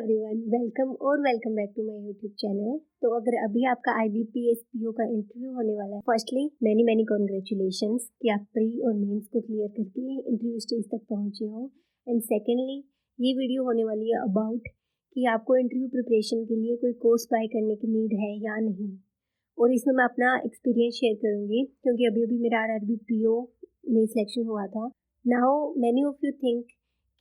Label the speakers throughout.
Speaker 1: Everyone, welcome back to my YouTube channel. तो अगर अभी आपका IBPS PO का इंटरव्यू होने वाला है, फर्स्टली मैनी कॉन्ग्रेचुलेशंस कि आप प्री और मेंस को क्लियर करके इंटरव्यू स्टेज तक पहुंचे हो। एंड सेकेंडली, ये वीडियो होने वाली है अबाउट कि आपको इंटरव्यू प्रिपरेशन के लिए कोई कोर्स बाय करने की नीड है या नहीं। और इसमें मैं अपना एक्सपीरियंस शेयर करूँगी क्योंकि अभी मेरा RRB PO में सिलेक्शन हुआ था। Now many of you think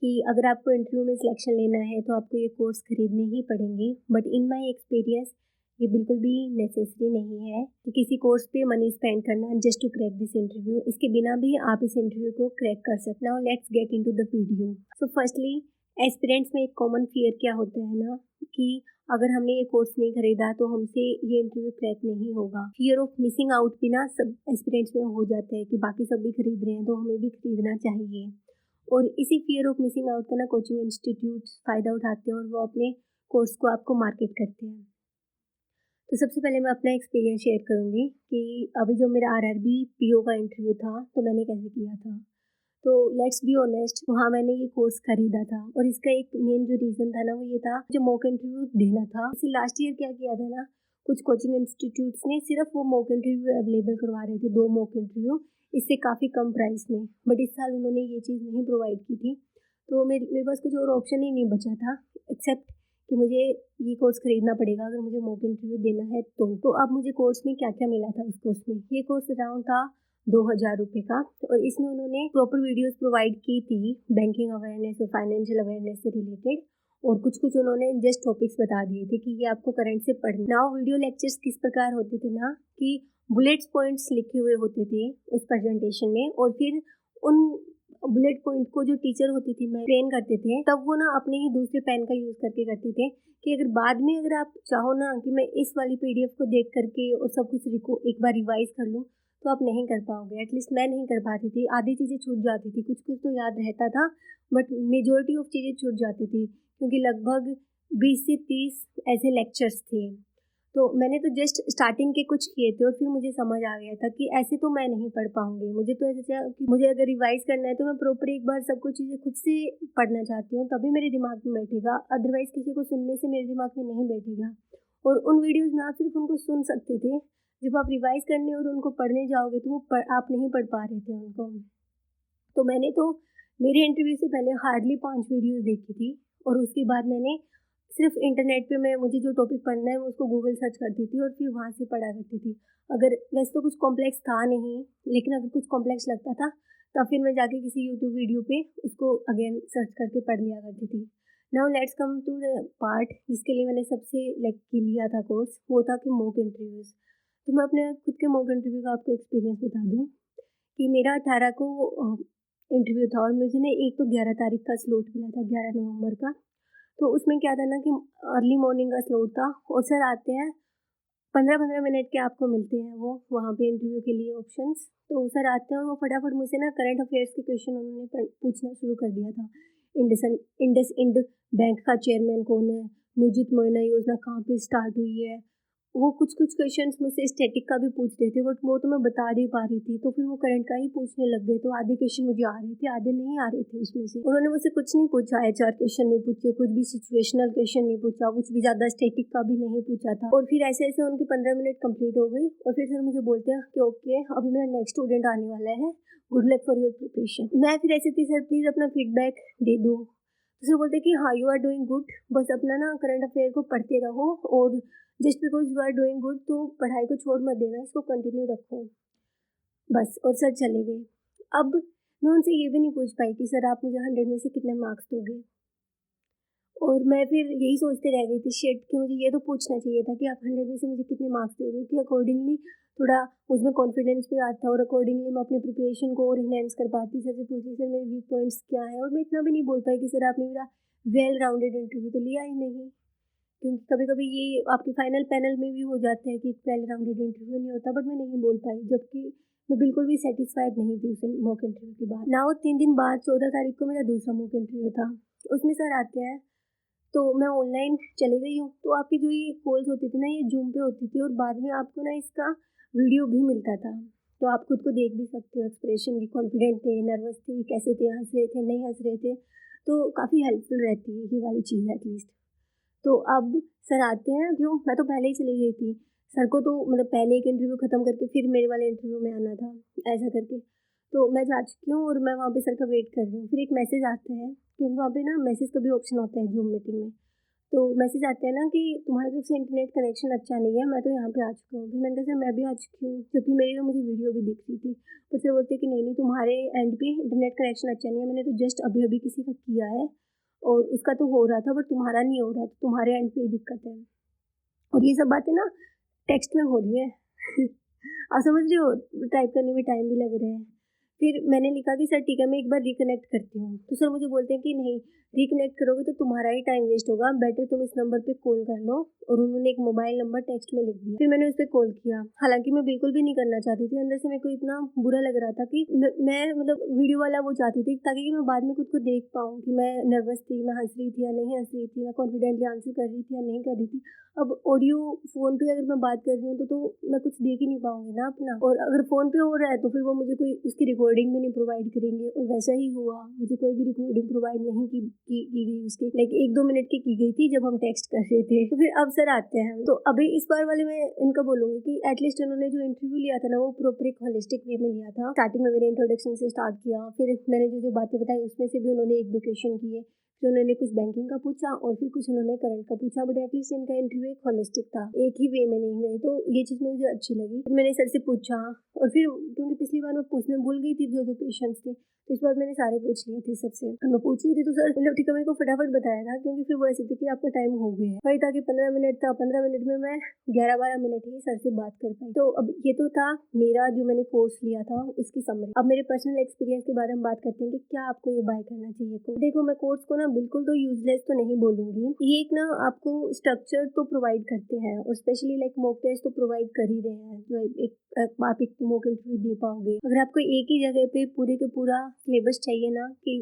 Speaker 1: कि अगर आपको इंटरव्यू में सिलेक्शन लेना है तो आपको ये कोर्स खरीदने ही पड़ेंगे, बट इन माय एक्सपीरियंस ये बिल्कुल भी नेसेसरी नहीं है कि किसी कोर्स पे मनी स्पेंड करना just to crack this interview. इसके बिना भी आप इस इंटरव्यू को क्रैक कर सकते हैं। Now let's get into the video. So firstly, aspirants में एक कॉमन फियर क्या होता है ना कि अगर हमने ये कोर्स नहीं खरीदा तो हमसे ये इंटरव्यू क्रैक नहीं होगा। फियर ऑफ मिसिंग आउट भी ना सब एस्पिरेंट्स में हो जाता है कि बाकी सब भी खरीद रहे हैं तो हमें भी खरीदना चाहिए। और इसी फियर ऑफ मिसिंग आउट का ना कोचिंग इंस्टीट्यूट फ़ायदा उठाते हैं और वो अपने कोर्स को आपको मार्केट करते हैं। तो सबसे पहले मैं अपना एक्सपीरियंस शेयर करूँगी कि अभी जो मेरा RRB PO का इंटरव्यू था तो मैंने कैसे किया था। तो लेट्स बी ऑनेस्ट, वहाँ मैंने ये कोर्स खरीदा था और इसका एक मेन जो रीज़न था ना वो ये था जो मॉक इंटरव्यू देना था। इसे लास्ट ईयर क्या किया था ना, कुछ कोचिंग इंस्टीट्यूट्स ने सिर्फ वो मॉक इंटरव्यू अवेलेबल करवा रहे थे, 2 मॉक इंटरव्यू, इससे काफ़ी कम प्राइस में। बट इस साल उन्होंने ये चीज़ नहीं प्रोवाइड की थी, तो मेरे पास कुछ और ऑप्शन ही नहीं बचा था एक्सेप्ट कि मुझे ये कोर्स खरीदना पड़ेगा अगर मुझे मॉक इंटरव्यू देना है तो अब मुझे कोर्स में क्या क्या मिला था। उस कोर्स में ये कोर्स अराउंड था 2000 रुपये का, और इसमें उन्होंने प्रॉपर वीडियोस प्रोवाइड की थी बैंकिंग अवेयरनेस और फाइनेंशियल अवेयरनेस से रिलेटेड, और कुछ उन्होंने जस्ट टॉपिक्स बता दिए थे कि ये आपको करंट से पढ़ना। नाउ वीडियो लेक्चर्स किस प्रकार होते थे ना कि बुलेट्स पॉइंट्स लिखे हुए होते थे उस प्रेजेंटेशन में, और फिर उन बुलेट पॉइंट को जो टीचर होती थी मैं ट्रेन करते थे, तब वो ना अपने ही दूसरे पेन का यूज़ करके करते थे कि अगर बाद में अगर आप चाहो ना कि मैं इस वाली PDF को देख करके और सब कुछ एक बार रिवाइज कर लूँ तो आप नहीं कर पाओगे। एटलीस्ट मैं नहीं कर पाती थी, आधी चीज़ें छूट जाती थी, कुछ तो याद रहता था बट मेजॉरिटी ऑफ चीज़ें छूट जाती थी क्योंकि लगभग 20 से 30 ऐसे लेक्चर्स थे। तो मैंने तो जस्ट स्टार्टिंग के कुछ किए थे और फिर मुझे समझ आ गया था कि ऐसे तो मैं नहीं पढ़ पाऊँगी। मुझे तो ऐसा था कि मुझे अगर रिवाइज़ करना है तो मैं प्रॉपर एक बार सब कुछ चीज़ें खुद से पढ़ना चाहती हूँ, तभी मेरे दिमाग में बैठेगा, अदरवाइज़ किसी को सुनने से मेरे दिमाग में नहीं बैठेगा। और उन वीडियोज़ में आप सिर्फ उनको सुन सकते थे, जब आप रिवाइज़ करने और उनको पढ़ने जाओगे तो वो आप नहीं पढ़ पा रहे थे उनको। तो मैंने तो मेरे इंटरव्यू से पहले हार्डली 5 वीडियोज़ देखी थी, और उसके बाद मैंने सिर्फ इंटरनेट पे मैं मुझे जो टॉपिक पढ़ना है मैं उसको गूगल सर्च करती थी और फिर वहाँ से पढ़ा करती थी। अगर वैसे तो कुछ कॉम्प्लेक्स था नहीं, लेकिन अगर कुछ कॉम्प्लेक्स लगता था तब फिर मैं जाके किसी यूट्यूब वीडियो पे उसको अगेन सर्च करके पढ़ लिया करती थी। Now let's come to the part जिसके लिए मैंने सबसे लिया था कोर्स, वो था कि मॉक इंटरव्यूज़। तो मैं अपने खुद के मॉक इंटरव्यू का आपको एक्सपीरियंस बता दूँ कि मेरा 18 को इंटरव्यू था और मुझे ना एक तो 11 तारीख का स्लॉट मिला था, 11 नवंबर का। तो उसमें क्या था ना कि अर्ली मॉर्निंग का स्लॉट था और सर आते हैं 15-15 मिनट के आपको मिलते हैं वो वहाँ पे इंटरव्यू के लिए ऑप्शंस। तो सर आते हैं और वो फटाफट मुझसे ना करंट अफेयर्स के क्वेश्चन उन्होंने पूछना शुरू कर दिया था। इंडस इंड बैंक का चेयरमैन कौन है, नियोजित मोयना योजना कहाँ पे स्टार्ट हुई है, वो कुछ क्वेश्चंस मुझसे स्टैटिक का भी पूछ रहे थे, बट वो तो मैं बता नहीं पा रही थी, तो फिर वो करंट का ही पूछने लग गए। तो आधे क्वेश्चन मुझे आ रहे थे, आधे नहीं आ रहे थे उसमें से। उन्होंने मुझसे कुछ नहीं पूछा, HR क्वेश्चन नहीं पूछे, कुछ भी सिचुएशनल क्वेश्चन नहीं पूछा, कुछ भी ज़्यादा स्टैटिक का भी नहीं पूछा था। और फिर ऐसे ऐसे उनकी 15 मिनट कंप्लीट हो गई और फिर सर मुझे बोलते हैं कि ओके अभी मेरा नेक्स्ट स्टूडेंट आने वाला है, good luck for your preparation. मैं फिर ऐसे थी, सर प्लीज़ अपना फीडबैक दे दो। तो सर बोलते कि हाँ यू आर डूइंग गुड, बस अपना ना करंट अफेयर को पढ़ते रहो और just because you are doing good तो पढ़ाई को छोड़ मत देना, इसको कंटिन्यू रखो बस। और सर चले गए। अब मैं उनसे ये भी नहीं पूछ पाई कि सर आप मुझे 100 में से कितने मार्क्स दोगे, और मैं फिर यही सोचते रह गई थी शिट कि मुझे ये तो पूछना चाहिए था कि आप 100 में से मुझे कितने मार्क्स दे रहे हो, कि अकॉर्डिंगली थोड़ा मुझमें कॉन्फिडेंस भी आता और अकॉर्डिंगली मैं अपनी प्रिपरेशन को और इनहेंस कर पाती। सर से पूछती सर मेरे वीक पॉइंट्स क्या है, और मैं इतना भी नहीं बोल पाई कि सर आपने मेरा वेल राउंडेड इंटरव्यू तो लिया ही नहीं, क्योंकि कभी कभी ये आपके फाइनल पैनल में भी हो जाता है कि वेल राउंडेड इंटरव्यू नहीं होता, बट मैं नहीं बोल पाई, जबकि मैं बिल्कुल भी सेटिस्फाइड नहीं थी उस मॉक इंटरव्यू के बाद। नाउ 3 दिन बाद 14 तारीख को मेरा दूसरा मॉक इंटरव्यू था। उसमें सर आते हैं तो मैं ऑनलाइन चली गई हूँ, तो आपकी जो ये कॉल्स होती थी ना ये जूम पे होती थी और बाद में आपको ना इसका वीडियो भी मिलता था, तो आप खुद को देख भी सकते हो एक्सप्रेशन की, कॉन्फिडेंट थे, नर्वस थे, कैसे थे, हंस रहे थे, नहीं हंस रहे थे, तो काफ़ी हेल्पफुल रहती है ये वाली चीज़ एटलीस्ट। तो अब सर आते हैं, क्यों मैं तो पहले ही चली गई थी, सर को तो मतलब पहले एक इंटरव्यू ख़त्म करके फिर मेरे वाले इंटरव्यू में आना था, ऐसा करके। तो मैं जा चुकी हूँ और मैं वहाँ पे सर का वेट कर रही हूँ। फिर एक मैसेज आता है, क्योंकि वहाँ पे ना मैसेज का भी ऑप्शन होता है जूम मीटिंग में। तो मैसेज आते हैं ना कि तुम्हारी तरफ से इंटरनेट कनेक्शन अच्छा नहीं है, मैं तो यहाँ पे आ चुका हूँ। फिर मैंने कहा सर मैं भी आ चुकी हूँ, क्योंकि मेरी तो मुझे वीडियो भी दिख रही थी। फिर सर बोलते हैं कि नहीं नहीं, तुम्हारे एंड पे इंटरनेट कनेक्शन अच्छा नहीं है, मैंने तो जस्ट अभी अभी किसी का किया है और उसका तो हो रहा था, बट तुम्हारा नहीं हो रहा, तो तुम्हारे एंड पे ही दिक्कत है। और ये सब बातें ना टेक्स्ट में हो रही है। आप समझ रहे हो, टाइप करने में टाइम भी लग रहा है। फिर मैंने लिखा कि सर ठीक है, मैं एक बार रिकनेक्ट करती हूँ। तो सर मुझे बोलते हैं कि नहीं, रिकनेक्ट करोगे तो तुम्हारा ही टाइम वेस्ट होगा, बेटर तुम इस नंबर पे कॉल कर लो। और उन्होंने एक मोबाइल नंबर टेक्स्ट में लिख दिया। फिर मैंने उस पर कॉल किया, हालांकि मैं बिल्कुल भी नहीं करना चाहती थी, अंदर से मेरे को इतना बुरा लग रहा था कि मैं मतलब वीडियो वाला वो चाहती थी, ताकि कि मैं बाद में खुद को देख पाऊँ कि मैं नर्वस थी, मैं हंस रही थी या नहीं हंस रही थी, मैं कॉन्फिडेंटली आंसर कर रही थी या नहीं कर रही थी। अब ऑडियो फ़ोन पे अगर मैं बात कर रही हूँ तो मैं कुछ देख ही नहीं पाऊंगी ना अपना। और अगर फ़ोन पे हो रहा है तो फिर वो मुझे कोई उसकी रिकॉर्डिंग भी नहीं प्रोवाइड करेंगे, और वैसा ही हुआ, मुझे कोई भी रिकॉर्डिंग प्रोवाइड नहीं की गई उसकी। लाइक 1-2 मिनट की गई थी जब हम टेक्स्ट कर रहे थे। तो फिर अब सर आते हैं, तो अभी इस बार वाले में इनका बोलूँगी कि एटलीस्ट इन्होंने जो इंटरव्यू लिया था ना, वो प्रॉपर एक होलिस्टिक वे में लिया था। स्टार्टिंग में मेरे इंट्रोडक्शन से स्टार्ट किया, फिर मैंने जो बातें बताई उसमें से भी उन्होंने 1-2 क्वेश्चन किए। फिर उन्होंने कुछ बैंकिंग का पूछा और फिर कुछ उन्होंने करंट का पूछा, बट एटलीस्ट इनका इंटरव्यू एक होलिस्टिक था, एक ही वे में नहीं गए, तो ये चीज़ मुझे अच्छी लगी। फिर मैंने सर से पूछा, और फिर क्योंकि पिछली बार मैं पूछने भूल गई थी जो क्वेश्चन थे, तो इस बार मैंने सारे पूछ लिए थे सर से। और मैं पूछ रही थी तो सर मतलब ठीक है, मेरे को फटाफट बताया था, क्योंकि फिर वो ऐसे थे कि आपका टाइम हो गया है, वही था कि 15 मिनट था, 15 मिनट में मैं 11-12 मिनट ही सर से बात कर पाई। तो अब ये तो था मेरा जो मैंने कोर्स लिया था उसकी समरी। अब मेरे पर्सनल एक्सपीरियंस के बारे में बात करते हैं कि क्या आपको ये बाय करना चाहिए। तो देखो, मैं कोर्स को ना बिल्कुल तो यूजलेस तो नहीं बोलूंगी, ये एक ना आपको स्ट्रक्चर तो प्रोवाइड करते हैं, और स्पेशली लाइक मॉक टेस्ट तो प्रोवाइड कर ही रहे हैं, जो आप एक मॉक इंटरव्यू दे पाओगे। अगर आपको एक ही जगह पे पूरे के पूरा सिलेबस चाहिए ना कि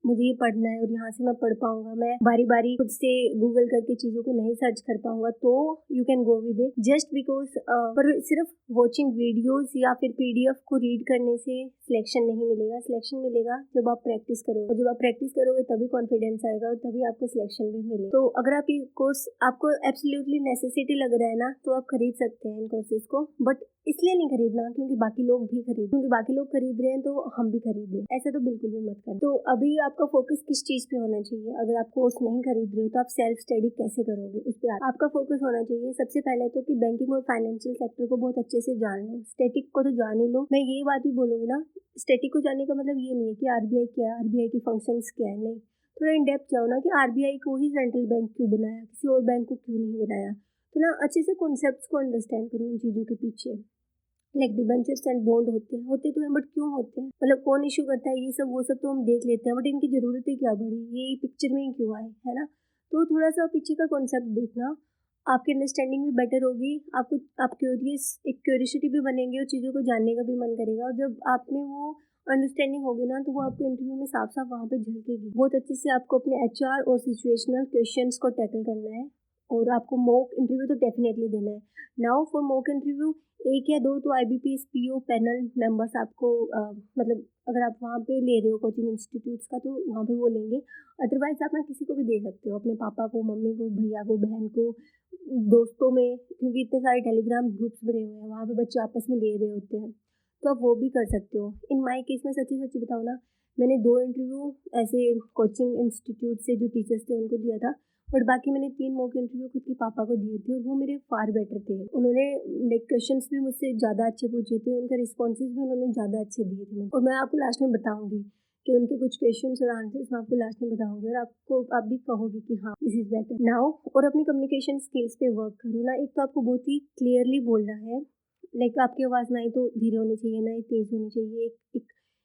Speaker 1: मुझे ये पढ़ना है और यहाँ से मैं पढ़ पाऊंगा, मैं बारी बारी खुद से गूगल करके चीज़ों को नहीं सर्च कर पाऊंगा, तो you can go with it just because. पर सिर्फ वॉचिंग वीडियोस या फिर पीडीएफ को रीड करने से सिलेक्शन नहीं मिलेगा। सिलेक्शन मिलेगा जब आप प्रैक्टिस करोगे, और जब आप प्रैक्टिस करोगे तभी कॉन्फिडेंस आएगा और तभी आपको सिलेक्शन भी मिलेगा। तो अगर आप ये कोर्स आपको एब्सोल्युटली नेसेसिटी लग रहा है ना, तो आप खरीद सकते हैं इन कोर्सेज को, बट इसलिए नहीं खरीदना क्योंकि बाकी लोग भी खरीद रहे हैं तो हम भी खरीदें, ऐसा तो बिल्कुल भी मत करें। तो अभी आपका फोकस किस चीज़ पे होना चाहिए? अगर आप कोर्स नहीं खरीद रहे हो तो आप सेल्फ स्टडी कैसे करोगे, उस पर आपका फोकस होना चाहिए। सबसे पहले तो कि बैंकिंग और फाइनेंशियल सेक्टर को बहुत अच्छे से जान लो, स्टैटिक को तो जान ही लो। मैं ये बात भी बोलूँगी ना, स्टैटिक को जानने का मतलब ये नहीं है कि आरबीआई क्या है, आरबीआई की फंक्शंस क्या है, नहीं। थोड़ा इन डेप्थ जाओ ना कि आरबीआई को ही सेंट्रल बैंक क्यों बनाया, किसी और बैंक को क्यों नहीं बनाया। तो ना अच्छे से कॉन्सेप्ट्स को अंडरस्टैंड करो इन चीज़ों के पीछे। लाइक डिबेंचर्स एंड बॉन्ड होते तो हैं, बट क्यों होते हैं, मतलब कौन इशू करता है, ये सब वो सब तो हम देख लेते हैं, बट इनकी ज़रूरत ही क्या पड़ी, ये पिक्चर में ही क्यों आए, है ना। तो थोड़ा सा पीछे का कॉन्सेप्ट देखना, आपकी अंडरस्टैंडिंग भी बेटर होगी, आपको आप क्यूरियसिटी भी बनेंगे और चीज़ों को जानने का भी मन करेगा। और जब आप में वो अंडरस्टैंडिंग होगी ना, तो वो आपको इंटरव्यू में साफ साफ वहाँ पे झलकेगी बहुत अच्छे से। आपको अपने एचआर और सिचुएशनल क्वेश्चंस को टैकल करना है, और आपको मॉक इंटरव्यू तो डेफिनेटली देना है। नाउ फॉर मॉक इंटरव्यू 1 या 2 तो IBPS PO पैनल मेंबर्स आपको मतलब अगर आप वहाँ पे ले रहे हो कोचिंग इंस्टीट्यूट्स का तो वहाँ पे वो लेंगे। अदरवाइज आप ना किसी को भी दे सकते हो, अपने पापा को, मम्मी को, भैया को, बहन को, दोस्तों में, क्योंकि इतने सारे टेलीग्राम ग्रुप्स बने हुए हैं, वहाँ पे बच्चे आपस में ले रहे होते हैं, तो आप वो भी कर सकते हो। इन माई केस में सच्ची सच्ची बताऊँ ना, मैंने 2 इंटरव्यू ऐसे कोचिंग इंस्टीट्यूट से जो टीचर्स थे उनको दिया था, बट बाकी मैंने 3 मॉक इंटरव्यू खुद के पापा को दिए थे, और वो मेरे फार बेटर थे। उन्होंने लाइक क्वेश्चंस भी मुझसे ज़्यादा अच्छे पूछे थे, उनका रिस्पॉन्सेज भी उन्होंने ज़्यादा अच्छे दिए थे मुझे। और मैं आपको लास्ट में बताऊंगी कि उनके कुछ क्वेश्चंस और आंसर्स मैं आपको लास्ट में बताऊंगी, और आप भी कहोगे कि हाँ दिस इज़ बेटर नाउ। और अपनी कम्युनिकेशन स्किल्स पे वर्क करो ना। एक तो आपको बहुत ही क्लियरली बोलना है, लाइक आपकी आवाज़ ना ही तो धीरे होनी चाहिए, ना ही तेज़ होनी चाहिए,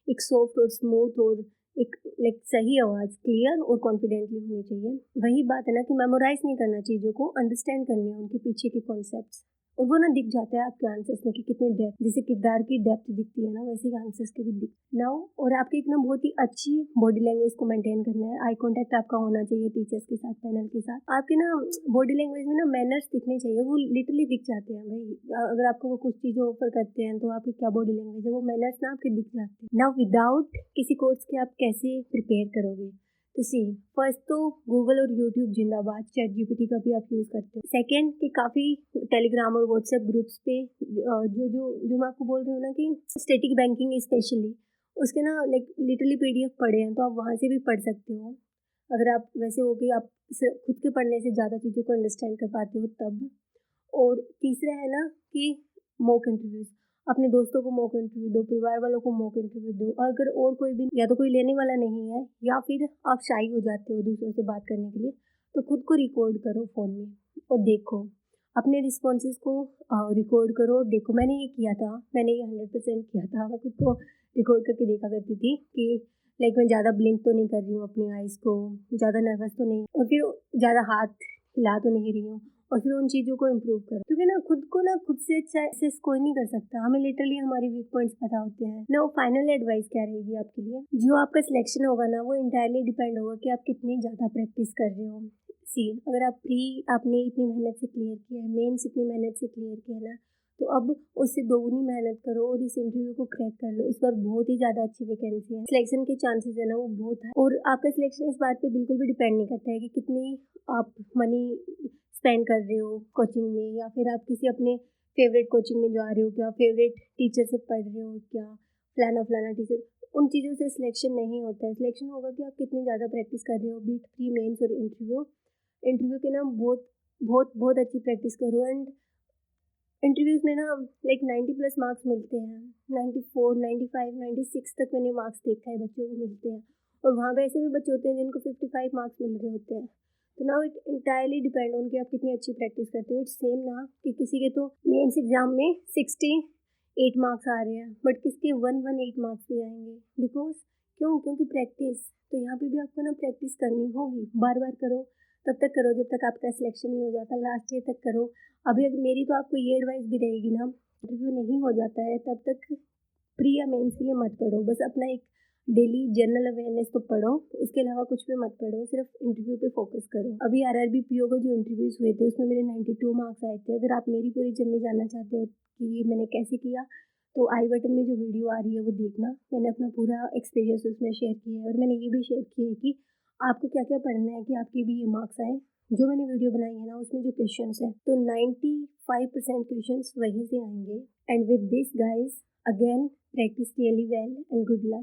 Speaker 1: एक सॉफ्ट और स्मूथ और एक लाइक सही आवाज़, क्लियर और कॉन्फिडेंटली होनी चाहिए। वही बात है ना कि मेमोराइज नहीं करना चीज़ों को, अंडरस्टैंड करने हैं उनके पीछे के कॉन्सेप्ट्स, और वो ना दिख जाता है आपके आंसर्स में कि कितनी डेप्थ, जैसे किरदार की डेप्थ दिखती है ना, वैसे ही आंसर्स के भी दिख नाउ। और आपकी एक ना बहुत ही अच्छी बॉडी लैंग्वेज को मेंटेन करना है, आई कांटेक्ट आपका होना चाहिए टीचर्स के साथ, पैनल के साथ। आपके ना बॉडी लैंग्वेज में ना मैनर्स दिखने चाहिए, वो लिटरली दिख जाते हैं भाई। अगर आपको वो कुछ चीज़ें ऑफर करते हैं तो आपकी क्या बॉडी लैंग्वेज है, वो मैनर्स ना आपके दिख जाते हैं। नाउ विदाउट किसी कोर्स के आप कैसे प्रिपेयर करोगे? तो सी फर्स्ट तो गूगल और यूट्यूब जिंदाबाद, चैट जीपीटी का भी आप यूज़ करते हो। सेकंड कि काफ़ी टेलीग्राम और व्हाट्सएप ग्रुप्स पे जो जो जो मैं आपको बोल रही हूँ ना कि स्टैटिक बैंकिंग स्पेशली उसके ना लाइक लिटरली पीडीएफ पढ़े हैं, तो आप वहाँ से भी पढ़ सकते हो। अगर आप वैसे हो कि आप खुद के पढ़ने से ज़्यादा चीज़ों को अंडरस्टैंड कर पाते हो तब। और तीसरा है ना कि मॉक इंटरव्यूज़, अपने दोस्तों को मॉक इंटरव्यू दो, परिवार वालों को मॉक इंटरव्यू दो। अगर और कोई भी या तो कोई लेने वाला नहीं है या फिर आप शाई हो जाते हो दूसरों से बात करने के लिए, तो खुद को रिकॉर्ड करो फ़ोन में और देखो अपने रिस्पॉन्सेज को रिकॉर्ड करो और देखो। मैंने ये किया था, मैंने ये 100% किया था। मैं खुद को रिकॉर्ड करके देखा करती थी कि लाइक मैं ज़्यादा ब्लिंक तो नहीं कर रही हूँ अपनी आइज़ को, ज़्यादा नर्वस तो नहीं, और फिर ज़्यादा हाथ हिला तो नहीं रही हूँ, और फिर उन चीज़ों को इम्प्रूव करो। क्योंकि ना खुद से अच्छा एक्सेस कोई नहीं कर सकता। हमें लिटरली हमारी वीक पॉइंट्स पता होते हैं ना। फाइनल एडवाइस क्या रहेगी आपके लिए, जो आपका सिलेक्शन होगा ना वो इंटायरली डिपेंड होगा कि आप कितनी ज़्यादा प्रैक्टिस कर रहे हो। सी अगर आप आपने इतनी मेहनत से क्लियर किया है, मेंस इतनी मेहनत से क्लियर किया है ना, तो अब उससे दोगुनी मेहनत करो और इस इंटरव्यू को क्रैक कर लो। इस बार बहुत ही ज़्यादा अच्छी वैकेंसी है, सिलेक्शन के चांसेस है ना वो बहुत है। और आपका सिलेक्शन इस बात पे बिल्कुल भी डिपेंड नहीं करता है कि कितनी आप मनी स्पेंड कर रहे हो कोचिंग में, या फिर आप किसी अपने फेवरेट कोचिंग में जा रहे हो क्या, फेवरेट टीचर से पढ़ रहे हो क्या, फलाना टीचर। उन चीज़ों से सिलेक्शन नहीं होता है। सिलेक्शन होगा कि आप कितनी ज़्यादा प्रैक्टिस कर रहे हो, बीट प्री मेंस और इंटरव्यू के ना बहुत बहुत बहुत अच्छी प्रैक्टिस करो। एंड इंटरव्यूज़ में ना लाइक 90+ मार्क्स मिलते हैं, 94, 95, 96 तक मैंने मार्क्स देखा है बच्चों को मिलते हैं। और वहाँ पे ऐसे भी बच्चे होते हैं जिनको 55 मार्क्स मिल रहे होते हैं। तो now it entirely depend on कि आप कितनी अच्छी प्रैक्टिस करते हो। इट्स सेम ना कि किसी के तो मेंस एग्जाम में 68 मार्क्स आ रहे हैं, बट किसके 118 मार्क्स भी आएंगे। बिकॉज क्योंकि प्रैक्टिस। तो यहाँ पे भी आपको ना प्रैक्टिस करनी होगी, बार बार करो, तब तक करो जब तक आपका सिलेक्शन नहीं हो जाता, लास्ट ईयर तक करो। अभी अगर मेरी तो आपको ये एडवाइस भी रहेगी ना, इंटरव्यू नहीं हो जाता है तब तक प्री या मेंस के लिए मत पढ़ो। बस अपना एक डेली जनरल अवेयरनेस तो पढ़ो, उसके अलावा कुछ भी मत पढ़ो, सिर्फ इंटरव्यू पे फोकस करो। अभी आरआरबी पीओ को जो इंटरव्यूज़ हुए थे उसमें मेरे 92 मार्क्स आए थे। अगर आप मेरी पूरी जर्नी जानना चाहते हो कि ये मैंने कैसे किया, तो आई बटन में जो वीडियो आ रही है वो देखना। मैंने अपना पूरा एक्सपीरियंस उसमें शेयर किया है, और मैंने ये भी शेयर किया है कि आपको क्या क्या पढ़ना है कि आपके भी ये मार्क्स आए। जो मैंने वीडियो बनाई है ना उसमें जो क्वेश्चंस हैं, तो 95% क्वेश्चंस वहीं से आएंगे। And with this guys, again practice really well and good luck.